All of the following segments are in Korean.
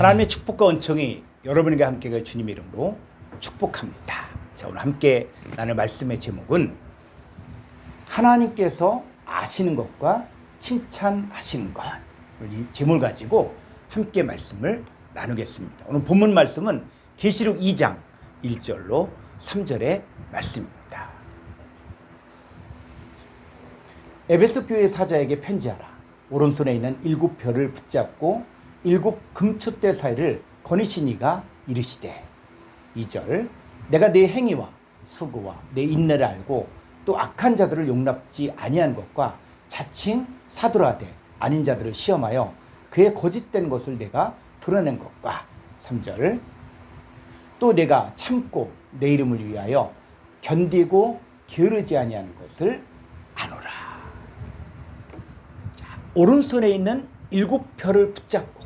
하나님의 축복과 은총이 여러분에게 함께 주님의 이름으로 축복합니다. 자, 오늘 함께 나눌 말씀의 제목은 하나님께서 아시는 것과 칭찬하시는 것. 이 제목을 가지고 함께 말씀을 나누겠습니다. 오늘 본문 말씀은 계시록 2장 1절로 3절의 말씀입니다. 에베소 교회 사자에게 편지하라. 오른손에 있는 7별을 붙잡고 7 금촛대 사이를 거니시니가 이르시되 2절 내가 네 행위와 수고와 내 인내를 알고 또 악한 자들을 용납지 아니한 것과 자칭 사도라되 아닌 자들을 시험하여 그의 거짓된 것을 내가 드러낸 것과 3절 또 내가 참고 내 이름을 위하여 견디고 게으르지 아니한 것을 아노라. 오른손에 있는 7별을 붙잡고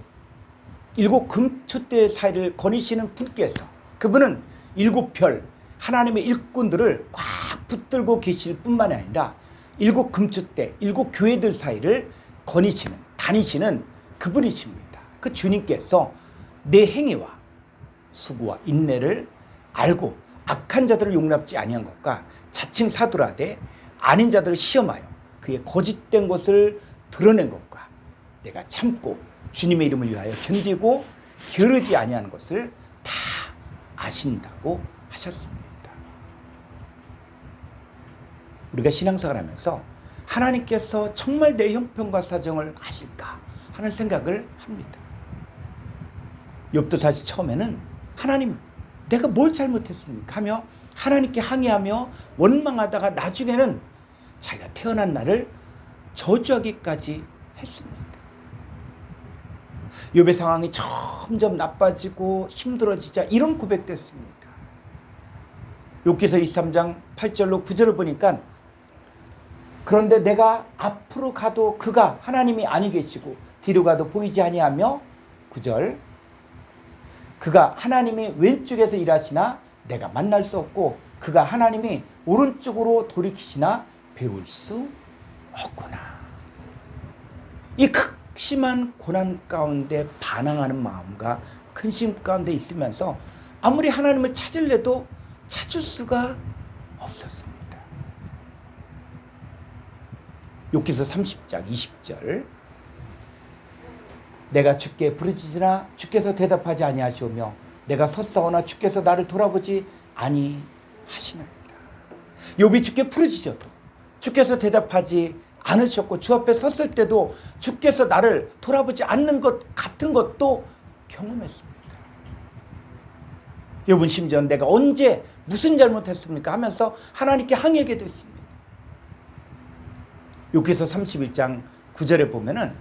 7 금촛대 사이를 거니시는 분께서, 그분은 7별 하나님의 일꾼들을 꽉 붙들고 계실 뿐만 아니라 7 금촛대 7 교회들 사이를 거니시는, 다니시는 그분이십니다. 그 주님께서 내 행위와 수고와 인내를 알고 악한 자들을 용납지 아니한 것과 자칭 사도라되 아닌 자들을 시험하여 그의 거짓된 것을 드러낸 것과 내가 참고 주님의 이름을 위하여 견디고 게으르지 아니하는 것을 다 아신다고 하셨습니다. 우리가 신앙생활을 하면서 하나님께서 정말 내 형편과 사정을 아실까 하는 생각을 합니다. 욥도 사실 처음에는 하나님 내가 뭘 잘못했습니까 하며 하나님께 항의하며 원망하다가 나중에는 자기가 태어난 날을 저주하기까지 했습니다. 욥의 상황이 점점 나빠지고 힘들어지자 이런 고백도 했습니다. 욥기서 23장 8절로 9절을 보니까 그런데 내가 앞으로 가도 그가 하나님이 아니 계시고 뒤로 가도 보이지 아니하며 9절 그가 하나님이 왼쪽에서 일하시나 내가 만날 수 없고 그가 하나님이 오른쪽으로 돌이키시나 배울 수 없구나. 이 극심한 고난 가운데 반항하는 마음과 근심 가운데 있으면서 아무리 하나님을 찾으려도 찾을 수가 없었습니다. 욥기서 30장 20절 내가 주께 부르짖으나 주께서 대답하지 아니하시오며 내가 섰사오나 주께서 나를 돌아보지 아니하시나이다. 욥이 주께 부르짖어도 주께서 대답하지 않으셨고 주 앞에 섰을 때도 주께서 나를 돌아보지 않는 것 같은 것도 경험했습니다. 욥은 심지어 내가 언제 무슨 잘못했습니까 하면서 하나님께 항의하게 됐습니다. 욥기서 31장 9절에 보면은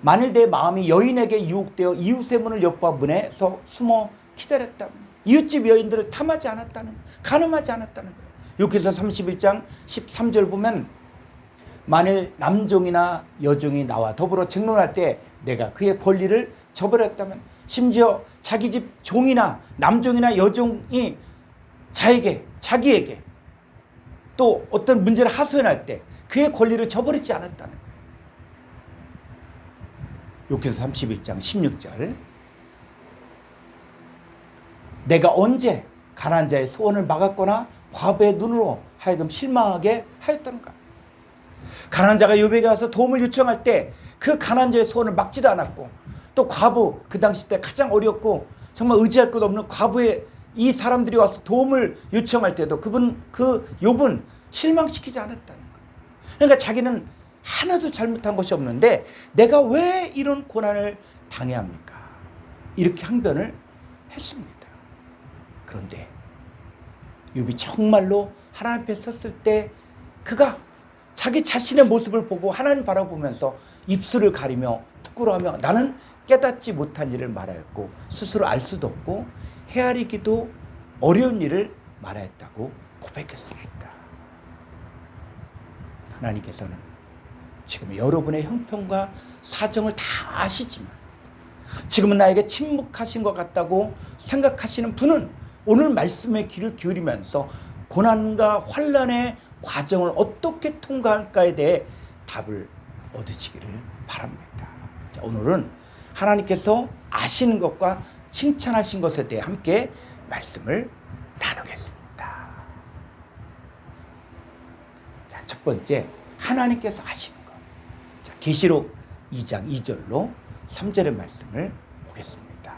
만일 내 마음이 여인에게 유혹되어 이웃의 문을 엿봐 문에서 숨어 기다렸다면 이웃집 여인들을 탐하지 않았다는, 간음하지 않았다는 거예요. 욥기서 31장 13절 보면 만일 남종이나 여종이 나와 더불어 증론할 때 내가 그의 권리를 저버렸다면, 심지어 자기 집 종이나 남종이나 여종이 자기에게 또 어떤 문제를 하소연할 때 그의 권리를 저버리지 않았다는 거예요. 욥기서 31장 16절 내가 언제 가난한 자의 소원을 막았거나 과부의 눈으로 하여금 실망하게 하였던가. 가난한 자가 욥에게 와서 도움을 요청할 때 그 가난한 자의 소원을 막지도 않았고, 또 과부, 그 당시 때 가장 어렵고 정말 의지할 것 없는 과부의 이 사람들이 와서 도움을 요청할 때도 욥은 실망시키지 않았다는 거예요. 그러니까 자기는 하나도 잘못한 것이 없는데 내가 왜 이런 고난을 당해야 합니까? 이렇게 항변을 했습니다. 그런데 욥이 정말로 하나님 앞에 섰을 때 그가 자기 자신의 모습을 보고 하나님 바라보면서 입술을 가리며 부끄러워하며 나는 깨닫지 못한 일을 말하였고 스스로 알 수도 없고 헤아리기도 어려운 일을 말하였다고 고백했습니다. 하나님께서는 지금 여러분의 형편과 사정을 다 아시지만 지금은 나에게 침묵하신 것 같다고 생각하시는 분은 오늘 말씀에 귀를 기울이면서 고난과 환난의 과정을 어떻게 통과할까에 대해 답을 얻으시기를 바랍니다. 자, 오늘은 하나님께서 아시는 것과 칭찬하신 것에 대해 함께 말씀을 나누겠습니다. 자, 첫 번째, 하나님께서 아시는 것. 자, 계시록 2장 2절로 3절의 말씀을 보겠습니다.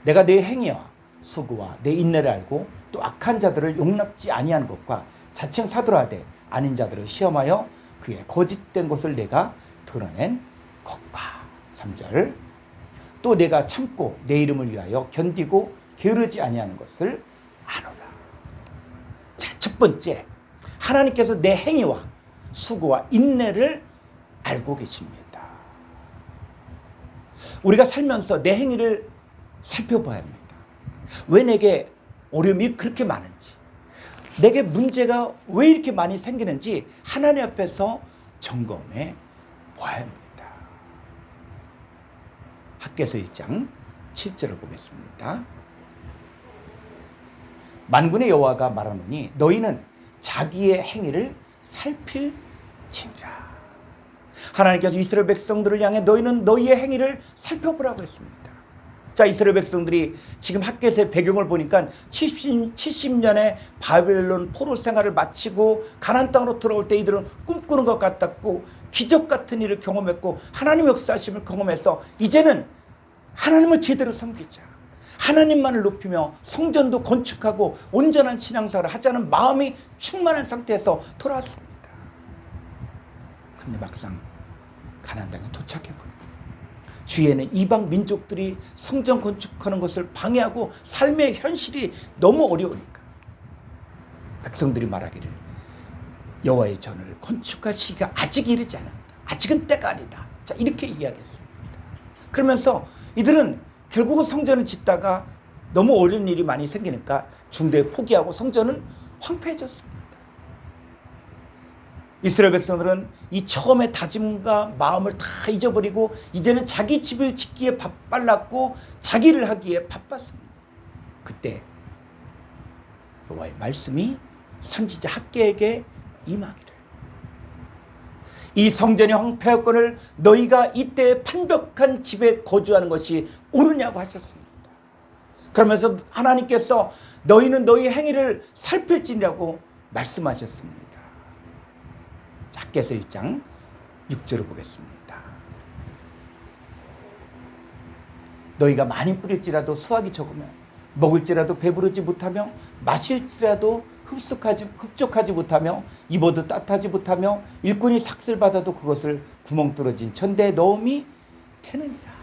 내가 내 행위와 수고와 내 인내를 알고 또 악한 자들을 용납지 아니하는 것과 자칭 사도라되 아닌 자들을 시험하여 그의 거짓된 것을 내가 드러낸 것과 3절 또 내가 참고 내 이름을 위하여 견디고 게으르지 아니하는 것을 아노라. 자, 첫 번째, 하나님께서 내 행위와 수고와 인내를 알고 계십니다. 우리가 살면서 내 행위를 살펴봐야 합니다. 왜 내게 어려움이 그렇게 많은지, 내게 문제가 왜 이렇게 많이 생기는지 하나님 앞에서 점검해 봐야 합니다. 학개서 1장 7절을 보겠습니다. 만군의 여호와가 말하노니 너희는 자기의 행위를 살필지니라. 하나님께서 이스라엘 백성들을 향해 너희는 너희의 행위를 살펴보라고 했습니다. 자, 이스라엘 백성들이 지금 학개서의 배경을 보니까 70년의 바벨론 포로 생활을 마치고 가나안 땅으로 돌아올 때 이들은 꿈꾸는 것 같았고 기적 같은 일을 경험했고 하나님의 역사하심을 경험해서 이제는 하나님을 제대로 섬기자, 하나님만을 높이며 성전도 건축하고 온전한 신앙생활을 하자는 마음이 충만한 상태에서 돌아왔습니다. 그런데 막상 가나안 땅에 도착해보니까 주위에는 이방 민족들이 성전 건축하는 것을 방해하고 삶의 현실이 너무 어려우니까 백성들이 말하기를 여호와의 전을 건축할 시기가 아직 이르지 않았다. 아직은 때가 아니다. 자, 이렇게 이야기했습니다. 그러면서 이들은 결국은 성전을 짓다가 너무 어려운 일이 많이 생기니까 중도에 포기하고 성전은 황폐해졌습니다. 이스라엘 백성들은 이 처음의 다짐과 마음을 다 잊어버리고 이제는 자기 집을 짓기에 바빴고 자기를 하기에 바빴습니다. 그때 여호와의 말씀이 선지자 학개에게 임하기를 이 성전이 황폐하거늘 너희가 이때 판벽한 집에 거주하는 것이 옳으냐고 하셨습니다. 그러면서 하나님께서 너희는 너희 행위를 살필지니라고 말씀하셨습니다. 학개서 1장 6절을 보겠습니다. 너희가 많이 뿌릴지라도 수확이 적으며 먹을지라도 배부르지 못하며 마실지라도 흡족하지 못하며 입어도 따뜻하지 못하며 일꾼이 삭슬 받아도 그것을 구멍 뚫어진 천대에 넣음이 되느니라.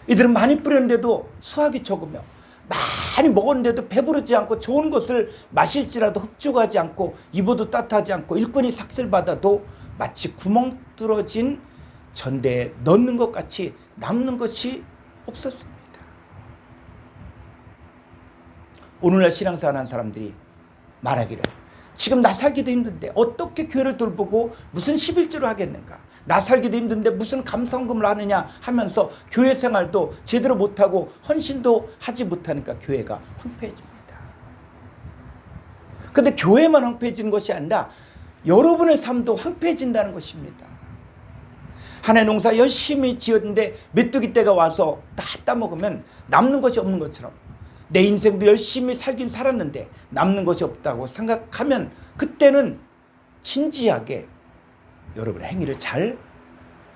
이들은 많이 뿌렸는데도 수확이 적으며 많이 먹었는데도 배부르지 않고 좋은 것을 마실지라도 흡족하지 않고 입어도 따뜻하지 않고 일꾼이 삭슬 받아도 마치 구멍 뚫어진 전대에 넣는 것 같이 남는 것이 없었습니다. 오늘날 신앙생활하는 사람들이 말하기를 지금 나 살기도 힘든데 어떻게 교회를 돌보고 무슨 11조를 하겠는가, 나 살기도 힘든데 무슨 감사헌금을 하느냐 하면서 교회 생활도 제대로 못하고 헌신도 하지 못하니까 교회가 황폐해집니다. 그런데 교회만 황폐해지는 것이 아니라 여러분의 삶도 황폐해진다는 것입니다. 한 해 농사 열심히 지었는데 메뚜기 떼가 와서 다 따먹으면 남는 것이 없는 것처럼 내 인생도 열심히 살긴 살았는데 남는 것이 없다고 생각하면 그때는 진지하게 여러분의 행위를 잘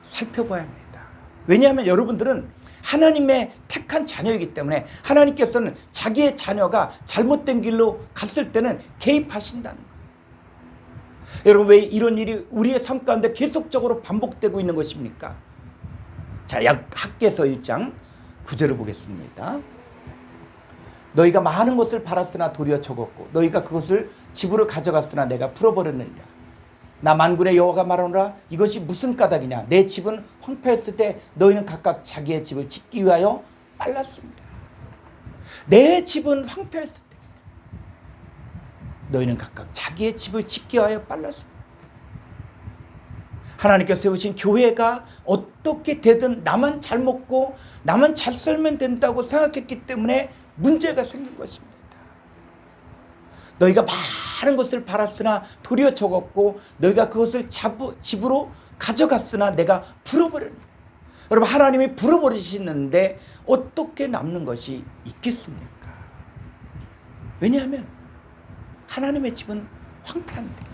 살펴봐야 합니다. 왜냐하면 여러분들은 하나님의 택한 자녀이기 때문에 하나님께서는 자기의 자녀가 잘못된 길로 갔을 때는 개입하신다는 거예요. 여러분, 왜 이런 일이 우리의 삶 가운데 계속적으로 반복되고 있는 것입니까? 자, 학개서 1장 9절을 보겠습니다. 너희가 많은 것을 팔았으나 도리어 적었고 너희가 그것을 집으로 가져갔으나 내가 풀어버렸느니라. 나 만군의 여호와가 말하노라. 이것이 무슨 까닭이냐. 내 집은 황폐했을 때 너희는 각각 자기의 집을 짓기 위하여 빨랐습니다. 내 집은 황폐했을 때 너희는 각각 자기의 집을 짓기 위하여 빨랐습니다. 하나님께서 세우신 교회가 어떻게 되든 나만 잘 먹고 나만 잘 살면 된다고 생각했기 때문에 문제가 생긴 것입니다. 너희가 많은 것을 팔았으나 도리어 적었고 너희가 그것을 집으로 가져갔으나 내가 불어버렸다. 여러분, 하나님이 불어버리시는데 어떻게 남는 것이 있겠습니까? 왜냐하면 하나님의 집은 황폐한데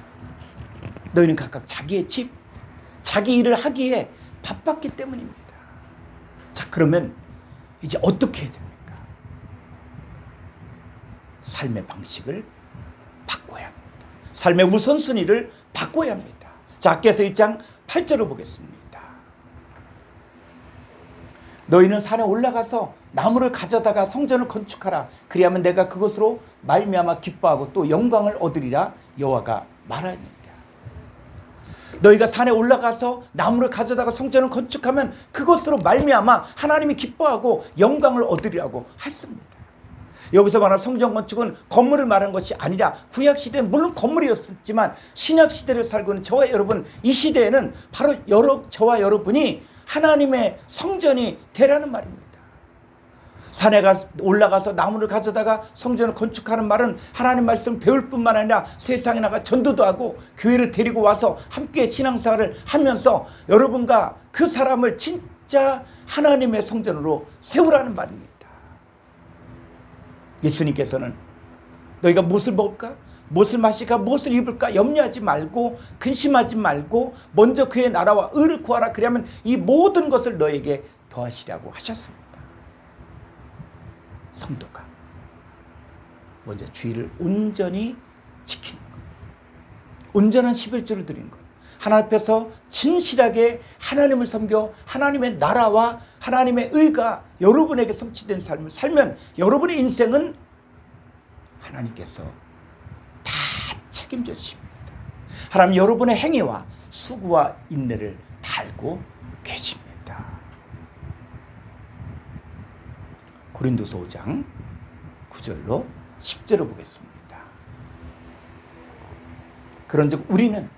너희는 각각 자기의 집, 자기 일을 하기에 바빴기 때문입니다. 자, 그러면 이제 어떻게 해야 됩니까? 삶의 방식을 바꿔야 합니다. 삶의 우선순위를 바꿔야 합니다. 자, 아께서 1장 8절을 보겠습니다. 너희는 산에 올라가서 나무를 가져다가 성전을 건축하라. 그리하면 내가 그것으로 말미암아 기뻐하고 또 영광을 얻으리라. 여호와가 말하니라. 너희가 산에 올라가서 나무를 가져다가 성전을 건축하면 그것으로 말미암아 하나님이 기뻐하고 영광을 얻으리라고 했습니다. 여기서 말하는 성전 건축은 건물을 말하는 것이 아니라 구약 시대는 물론 건물이었지만 신약 시대를 살고 있는 저와 여러분, 이 시대에는 바로 저와 여러분이 하나님의 성전이 되라는 말입니다. 산에 올라가서 나무를 가져다가 성전을 건축하는 말은 하나님 말씀 배울 뿐만 아니라 세상에 나가 전도도 하고 교회를 데리고 와서 함께 신앙생활을 하면서 여러분과 그 사람을 진짜 하나님의 성전으로 세우라는 말입니다. 예수님께서는 너희가 무엇을 먹을까? 무엇을 마실까? 무엇을 입을까? 염려하지 말고 근심하지 말고 먼저 그의 나라와 의를 구하라. 그러면 이 모든 것을 너에게 더하시라고 하셨습니다. 성도가 먼저 주의를 온전히 지키는 것, 온전한 11조를 드리는 것, 하나님 앞에서 진실하게 하나님을 섬겨 하나님의 나라와 하나님의 의가 여러분에게 성취된 삶을 살면 여러분의 인생은 하나님께서 다 책임져 주십니다. 하나님 여러분의 행위와 수고와 인내를 다 알고 계십니다. 고린도서 5장 9절로 10절을 보겠습니다. 그런즉 우리는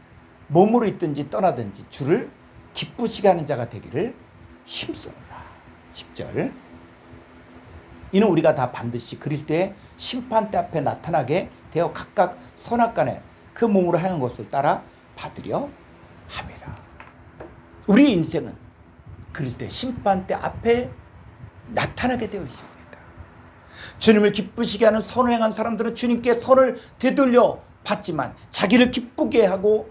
몸으로 있든지 떠나든지 주를 기쁘시게 하는 자가 되기를 힘쓰노라. 10절. 이는 우리가 다 반드시 그리스도의 심판대 앞에 나타나게 되어 각각 선악간에 그 몸으로 행한 것을 따라 받으려 함이라. 우리 인생은 그리스도의 심판대 앞에 나타나게 되어 있습니다. 주님을 기쁘시게 하는 선을 행한 사람들은 주님께 선을 되돌려 받지만 자기를 기쁘게 하고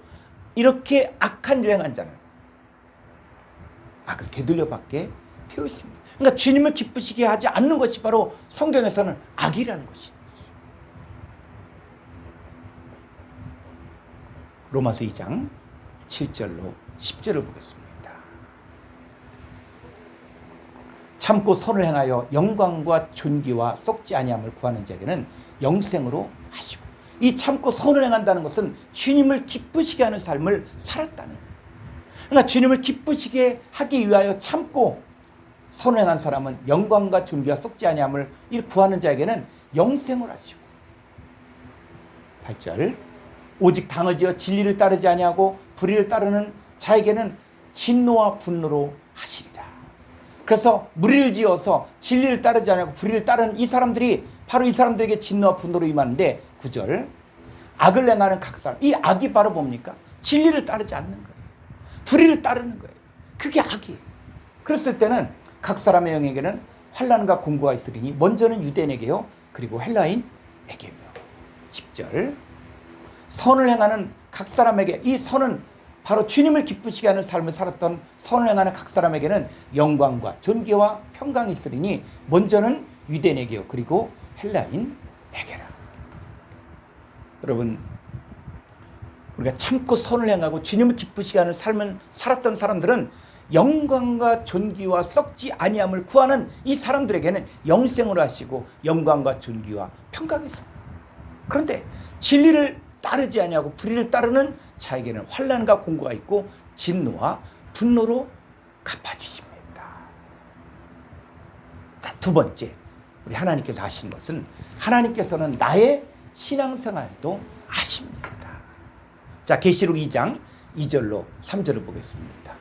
이렇게 악한 일을 행한 자는 악을 되돌려 받게 되어 있습니다. 그러니까 주님을 기쁘시게 하지 않는 것이 바로 성경에서는 악이라는 것입니다. 로마서 2장 7절로 10절을 보겠습니다. 참고 선을 행하여 영광과 존귀와 썩지 아니함을 구하는 자에게는 영생으로 하시고, 이 참고 선을 행한다는 것은 주님을 기쁘시게 하는 삶을 살았다는 거예요. 그러니까 주님을 기쁘시게 하기 위하여 참고 선을 행한 사람은 영광과 존귀와 썩지 아니함을 구하는 자에게는 영생을 하시고, 8절. 오직 당을 지어 진리를 따르지 아니하고 불의를 따르는 자에게는 진노와 분노로 하시리라. 그래서 무리를 지어서 진리를 따르지 않고 불의를 따르는 이 사람들이 바로 이 사람들에게 진노와 분노로 임하는데, 9절. 악을 행하는 각 사람, 이 악이 바로 뭡니까? 진리를 따르지 않는 거예요. 불의를 따르는 거예요. 그게 악이에요. 그랬을 때는 각 사람의 영에게는 환난과 공고가 있으리니 먼저는 유대인에게요 그리고 헬라인에게며. 10절. 선을 행하는 각 사람에게, 이 선은 바로 주님을 기쁘시게 하는 삶을 살았던 선을 행하는 각 사람에게는 영광과 존귀와 평강이 있으리니 먼저는 유대인에게요 그리고 헬라인에게라. 여러분, 우리가 참고 선을 행하고 주님을 기쁘시게 하는 삶을 살았던 사람들은 영광과 존귀와 썩지 아니함을 구하는 이 사람들에게는 영생으로 하시고 영광과 존귀와 평강이 있습니다. 그런데 진리를 따르지 아니하고 불의를 따르는 자에게는 환난과 공고가 있고 진노와 분노로 갚아주십니다. 자, 두 번째, 우리 하나님께서 하신 것은 하나님께서는 나의 신앙생활도 아십니다. 자, 계시록 2장 2절로 3절을 보겠습니다.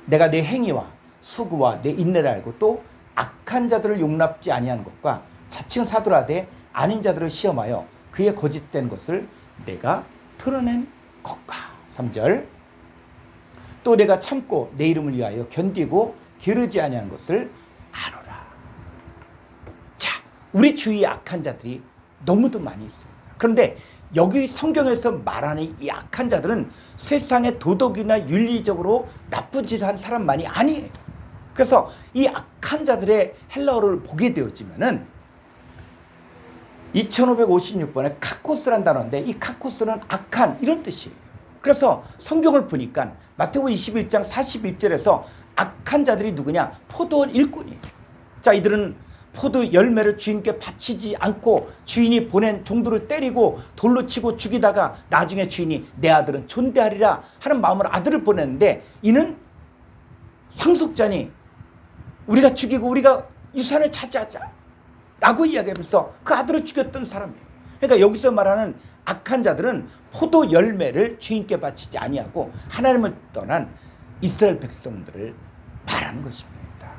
내가 내 행위와 수고와 내 인내를 알고 또 악한 자들을 용납지 아니하는 것과 자칭 사도라되 아닌 자들을 시험하여 그의 거짓된 것을 내가 드러낸 것과. 3절. 또 내가 참고 내 이름을 위하여 견디고 게으르지 아니하는 것을 아노라. 자, 우리 주위에 악한 자들이 너무도 많이 있습니다. 그런데 여기 성경에서 말하는 이 악한 자들은 세상의 도덕이나 윤리적으로 나쁜 짓을 한 사람만이 아니에요. 그래서 이 악한 자들의 헬라어를 보게 되어지면은 2556번에 카코스란 단어인데, 이 카코스는 악한 이런 뜻이에요. 그래서 성경을 보니까 마태복음 21장 41절에서 악한 자들이 누구냐? 포도원 일꾼이에요. 자, 이들은 포도 열매를 주인께 바치지 않고 주인이 보낸 종들을 때리고 돌로 치고 죽이다가 나중에 주인이 내 아들은 존대하리라 하는 마음으로 아들을 보냈는데, 이는 상속자니 우리가 죽이고 우리가 유산을 차지하자 라고 이야기하면서 그 아들을 죽였던 사람이에요. 그러니까 여기서 말하는 악한 자들은 포도 열매를 주인께 바치지 아니하고 하나님을 떠난 이스라엘 백성들을 말하는 것입니다.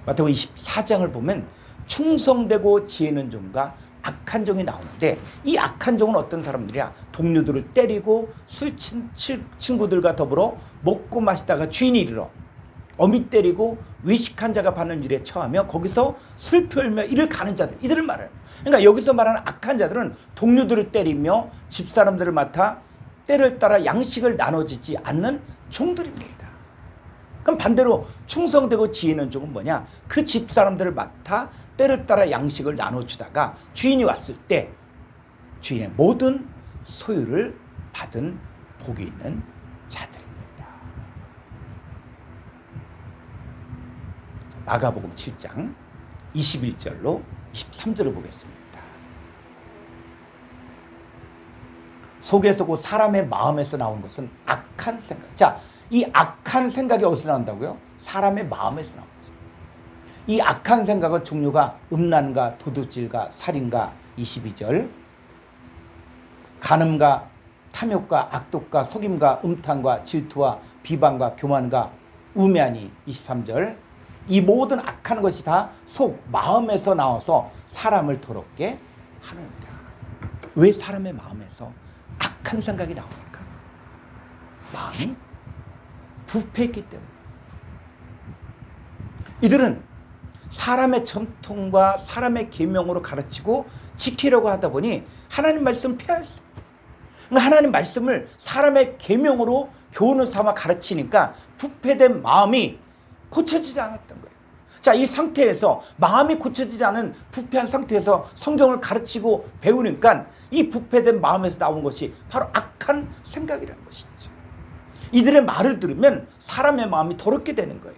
마태복음 24장을 보면 충성되고 지혜 있는 종과 악한 종이 나오는데, 이 악한 종은 어떤 사람들이야? 동료들을 때리고 술 친구들과 더불어 먹고 마시다가 주인이 이르러 어미 때리고 외식한 자가 받는 일에 처하며 거기서 슬퍼하며 이를 가는 자들, 이들을 말해요. 그러니까 여기서 말하는 악한 자들은 동료들을 때리며 집사람들을 맡아 때를 따라 양식을 나눠주지 않는 종들입니다. 그럼 반대로 충성되고 지혜 있는 종은 뭐냐? 그 집사람들을 맡아 때를 따라 양식을 나눠주다가 주인이 왔을 때 주인의 모든 소유를 받은 복이 있는 자들입니다. 마가복음 7장 21절로 23절을 보겠습니다. 속에서 곧 사람의 마음에서 나온 것은 악한 생각. 자, 이 악한 생각이 어디서 나온다고요? 사람의 마음에서 나온 거죠. 이 악한 생각은 종류가 음란과 도둑질과 살인과 22절, 간음과 탐욕과 악독과 속임과 음탕과 질투와 비방과 교만과 우매하니 23절. 이 모든 악한 것이 다 속 마음에서 나와서 사람을 더럽게 하는다. 왜 사람의 마음에서 악한 생각이 나옵니까? 마음이 부패했기 때문에. 이들은 사람의 전통과 사람의 계명으로 가르치고 지키려고 하다 보니 하나님 말씀을 피하였습니다. 하나님 말씀을 사람의 계명으로 교훈을 삼아 가르치니까 부패된 마음이 고쳐지지 않았던 거예요. 자, 이 상태에서 마음이 고쳐지지 않은 부패한 상태에서 성경을 가르치고 배우니까 이 부패된 마음에서 나온 것이 바로 악한 생각이라는 것이죠. 이들의 말을 들으면 사람의 마음이 더럽게 되는 거예요.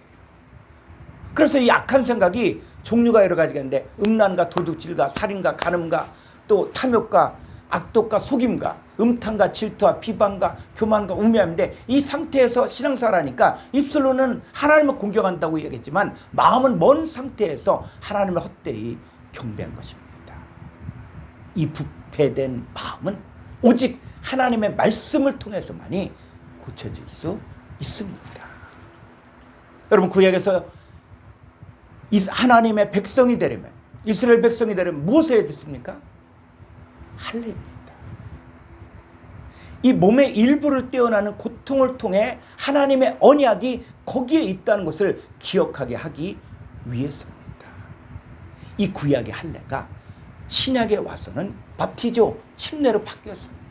그래서 이 악한 생각이 종류가 여러 가지가 있는데, 음란과 도둑질과 살인과 간음과 또 탐욕과 악독과 속임과 음탕과 질투와 비방과 교만과 우매함인데, 이 상태에서 신앙생활하니까 입술로는 하나님을 공경한다고 얘기했지만 마음은 먼 상태에서 하나님을 헛되이 경배한 것입니다. 이 부패된 마음은 오직 하나님의 말씀을 통해서만이 고쳐질 수 있습니다. 여러분, 구약에서 하나님의 백성이 되려면, 이스라엘 백성이 되려면 무엇을 해야 됐습니까? 할례입니다. 이 몸의 일부를 떼어나는 고통을 통해 하나님의 언약이 거기에 있다는 것을 기억하게 하기 위해서입니다. 이 구약의 할례가 신약에 와서는 밥티조, 침례로 바뀌었습니다.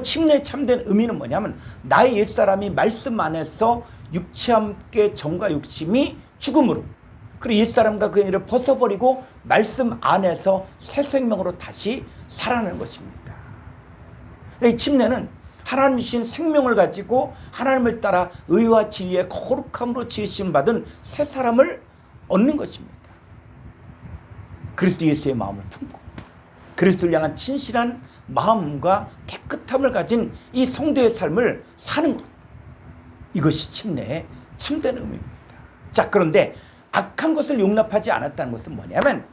침례의 참된 의미는 뭐냐면, 나의 옛사람이 말씀 안에서 육체와 함께 정과 욕심이 죽음으로, 그리고 옛사람과 그 행위를 벗어버리고 말씀 안에서 새 생명으로 다시 살아나는 것입니다. 이 침례는 하나님 주신 생명을 가지고 하나님을 따라 의와 진리의 거룩함으로 지으심 받은 새 사람을 얻는 것입니다. 그리스도 예수의 마음을 품고 그리스도를 향한 진실한 마음과 깨끗함을 가진 이 성도의 삶을 사는 것, 이것이 침례의 참된 의미입니다. 자, 그런데 악한 것을 용납하지 않았다는 것은 뭐냐면,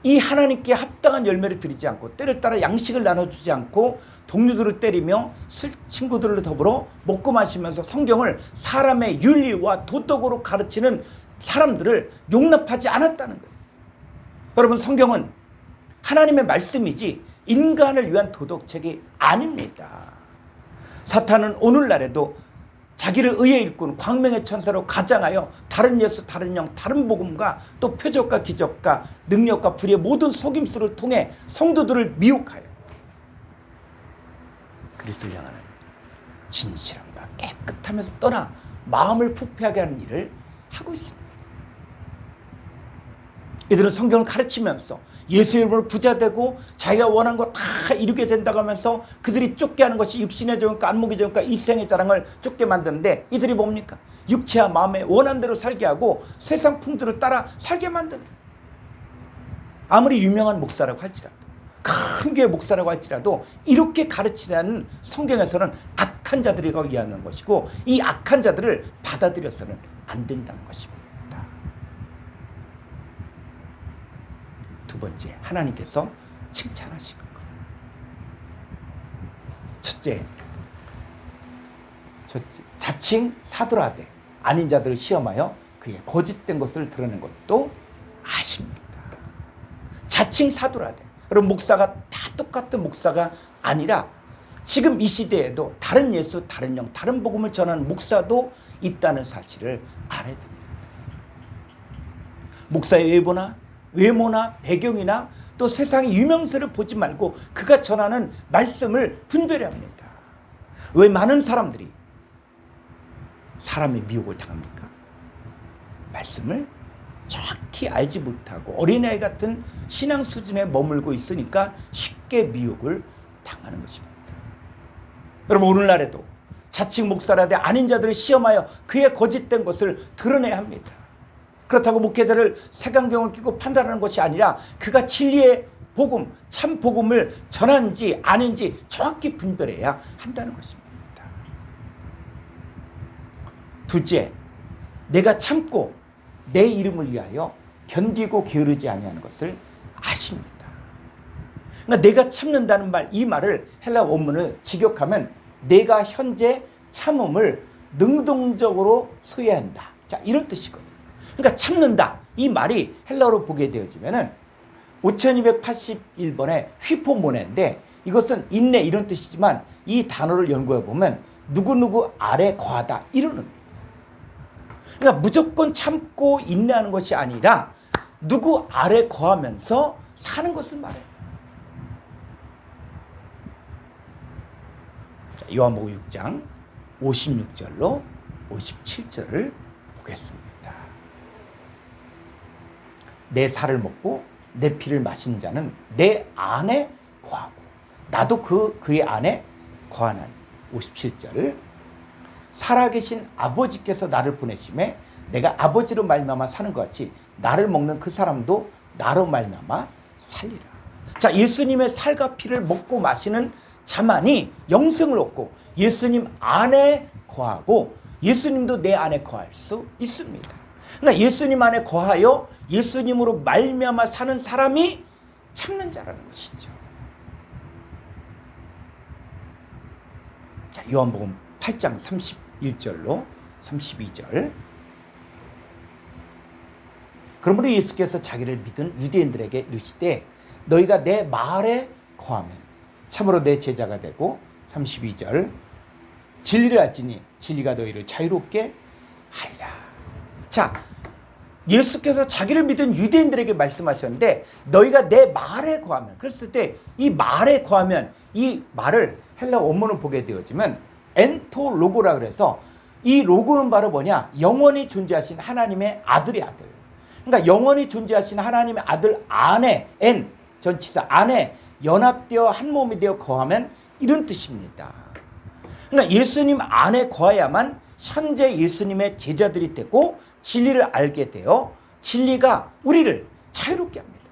이 하나님께 합당한 열매를 드리지 않고 때를 따라 양식을 나눠주지 않고 동료들을 때리며 술 친구들을 더불어 먹고 마시면서 성경을 사람의 윤리와 도덕으로 가르치는 사람들을 용납하지 않았다는 거예요. 여러분, 성경은 하나님의 말씀이지 인간을 위한 도덕책이 아닙니다. 사탄은 오늘날에도 자기를 의의 일꾼, 광명의 천사로 가장하여 다른 예수, 다른 영, 다른 복음과 또 표적과 기적과 능력과 불의의 모든 속임수를 통해 성도들을 미혹하여 그리스도를 향하는 진실함과 깨끗함에서 떠나 마음을 부패하게 하는 일을 하고 있습니다. 이들은 성경을 가르치면서 예수 이름으로 부자되고 자기가 원한 거 다 이루게 된다고 하면서 그들이 쫓게 하는 것이 육신의 정욕과 안목의 정욕과 이생의 자랑을 쫓게 만드는데, 이들이 뭡니까? 육체와 마음의 원한 대로 살게 하고 세상 풍조를 따라 살게 만듭니다. 아무리 유명한 목사라고 할지라도, 큰 교회 목사라고 할지라도 이렇게 가르치는 성경에서는 악한 자들이라고 이해하는 것이고, 이 악한 자들을 받아들여서는 안 된다는 것입니다. 두 번째, 하나님께서 칭찬하시는 것. 첫째, 자칭 사도라되 아닌 자들을 시험하여 그의 거짓된 것을 드러낸 것도 아십니다. 자칭 사도라되. 여러분, 목사가 다 똑같은 목사가 아니라 지금 이 시대에도 다른 예수, 다른 영, 다른 복음을 전하는 목사도 있다는 사실을 알아야 됩니다. 목사의 외모나 배경이나 또 세상의 유명세를 보지 말고 그가 전하는 말씀을 분별해야 합니다. 왜 많은 사람들이 사람의 미혹을 당합니까? 말씀을 정확히 알지 못하고 어린아이 같은 신앙 수준에 머물고 있으니까 쉽게 미혹을 당하는 것입니다. 여러분, 오늘날에도 자칭 목사라되 아닌 자들을 시험하여 그의 거짓된 것을 드러내야 합니다. 그렇다고 목회자를 색안경을 끼고 판단하는 것이 아니라 그가 진리의 복음, 참 복음을 전하는지 아닌지 정확히 분별해야 한다는 것입니다. 둘째, 내가 참고 내 이름을 위하여 견디고 게으르지 아니하는 것을 아십니다. 그러니까 내가 참는다는 말, 이 말을 헬라 원문을 직역하면 내가 현재 참음을 능동적으로 소유한다. 자, 이런 뜻이거든요. 그러니까 참는다, 이 말이 헬라어로 보게 되어지면은 5281번의 휘포모네인데, 이것은 인내 이런 뜻이지만 이 단어를 연구해 보면 누구누구 아래 거하다 이런 의미입니다. 그러니까 무조건 참고 인내하는 것이 아니라 누구 아래 거하면서 사는 것을 말해요. 요한복음 6장 56절로 57절을 보겠습니다. 내 살을 먹고 내 피를 마시는 자는 내 안에 거하고 나도 그의 안에 거하나니. 57절, 살아계신 아버지께서 나를 보내심에 내가 아버지로 말미암아 사는 것 같이 나를 먹는 그 사람도 나로 말미암아 살리라. 자, 예수님의 살과 피를 먹고 마시는 자만이 영생을 얻고 예수님 안에 거하고 예수님도 내 안에 거할 수 있습니다. 그러니까 예수님 안에 거하여 예수님으로 말미암아 사는 사람이 참는 자라는 것이죠. 자, 요한복음 8장 31절로 32절. 그러므로 예수께서 자기를 믿은 유대인들에게 이르시되 너희가 내 말에 거하면 참으로 내 제자가 되고, 32절, 진리를 알지니 진리가 너희를 자유롭게 하리라. 자, 예수께서 자기를 믿은 유대인들에게 말씀하셨는데 너희가 내 말에 거하면, 그랬을 때 이 말에 거하면, 이 말을 헬라 원문을 보게 되어지면 엔토로고라 그래서, 이 로고는 바로 뭐냐, 영원히 존재하신 하나님의 아들의 아들. 그러니까 영원히 존재하신 하나님의 아들 안에, 엔 전치사 안에 연합되어 한 몸이 되어 거하면 이런 뜻입니다. 그러니까 예수님 안에 거해야만 현재 예수님의 제자들이 되고 진리를 알게 되어 진리가 우리를 자유롭게 합니다.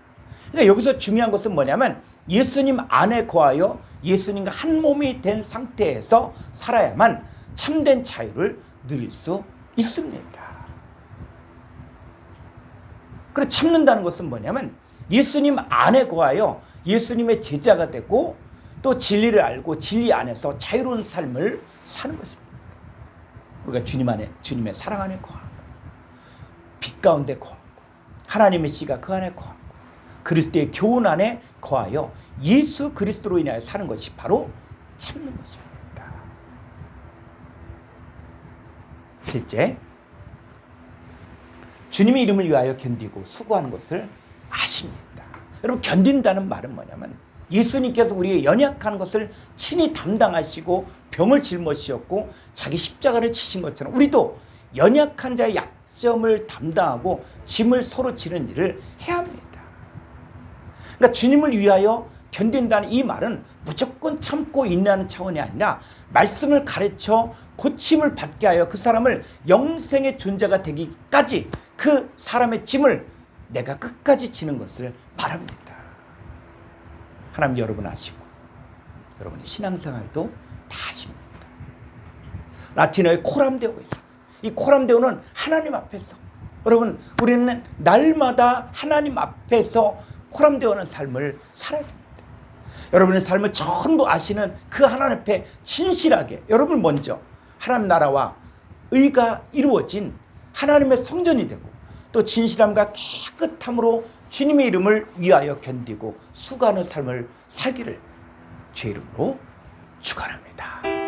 그러니까 여기서 중요한 것은 뭐냐면 예수님 안에 거하여 예수님과 한 몸이 된 상태에서 살아야만 참된 자유를 누릴 수 있습니다. 그리고 참는다는 것은 뭐냐면 예수님 안에 거하여 예수님의 제자가 되고 또 진리를 알고 진리 안에서 자유로운 삶을 사는 것입니다. 우리가 주님 안에, 주님의 사랑 안에 거하고 빛 가운데 거하고 하나님의 씨가 그 안에 거하고 그 그리스도의 교훈 안에 거하여 예수 그리스도로 인하여 사는 것이 바로 참는 것입니다. 셋째, 주님의 이름을 위하여 견디고 수고하는 것을 아십니다. 여러분, 견딘다는 말은 뭐냐면 예수님께서 우리의 연약한 것을 친히 담당하시고 병을 짊어지셨고 자기 십자가를 치신 것처럼 우리도 연약한 자의 약점을 담당하고 짐을 서로 지는 일을 해야 합니다. 그러니까 주님을 위하여 견딘다는 이 말은 무조건 참고 인내하는 차원이 아니라 말씀을 가르쳐 고침을 받게 하여 그 사람을 영생의 존재가 되기까지 그 사람의 짐을 내가 끝까지 지는 것을 바랍니다. 하나님 여러분 아시고 여러분의 신앙생활도 다 아십니다. 라틴어의 코람데오가 있어요. 이 코람데오는 하나님 앞에서, 여러분 우리는 날마다 하나님 앞에서 코람데오는 삶을 살아야 됩니다. 여러분의 삶을 전부 아시는 그 하나님 앞에 진실하게, 여러분 먼저 하나님 나라와 의가 이루어진 하나님의 성전이 되고 또 진실함과 깨끗함으로 주님의 이름을 위하여 견디고 수고하는 삶을 살기를 주의 이름으로 축원합니다.